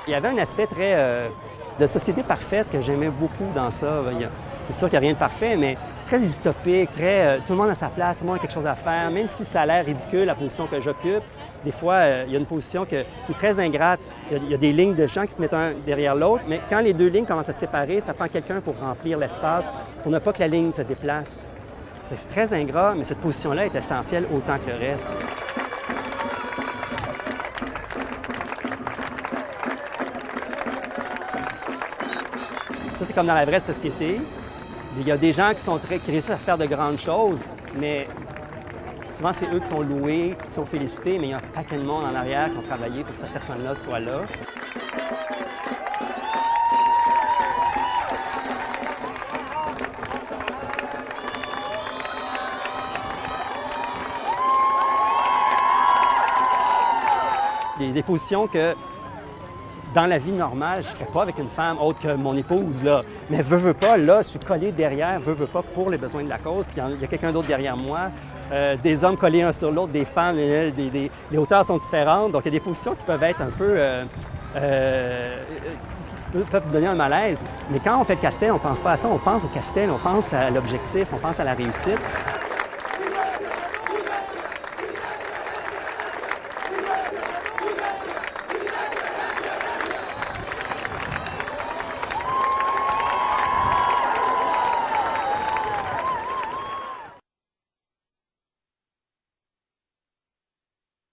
Il y avait un aspect très de société parfaite que j'aimais beaucoup dans ça. C'est sûr qu'il n'y a rien de parfait, mais très utopique, très tout le monde a sa place, tout le monde a quelque chose à faire, même si ça a l'air ridicule, la position que j'occupe. Des fois, il y a une position qui est très ingrate. Il y a des lignes de gens qui se mettent un derrière l'autre, mais quand les deux lignes commencent à se séparer, ça prend quelqu'un pour remplir l'espace, pour ne pas que la ligne se déplace. C'est très ingrat, mais cette position-là est essentielle autant que le reste. Ça, c'est comme dans la vraie société. Il y a des gens qui réussissent à faire de grandes choses, mais souvent, c'est eux qui sont loués, qui sont félicités, mais il y a un paquet de monde en arrière qui ont travaillé pour que cette personne-là soit là. Il y a des positions que, dans la vie normale, je ne ferais pas avec une femme autre que mon épouse, là. Mais veux pas, là, je suis collé derrière, veux pas, pour les besoins de la cause, puis il y a quelqu'un d'autre derrière moi. Des hommes collés un sur l'autre, des femmes, les hauteurs sont différentes. Donc, il y a des positions qui peuvent être un peu... peuvent donner un malaise. Mais quand on fait le castel, on ne pense pas à ça, on pense au castel, on pense à l'objectif, on pense à la réussite.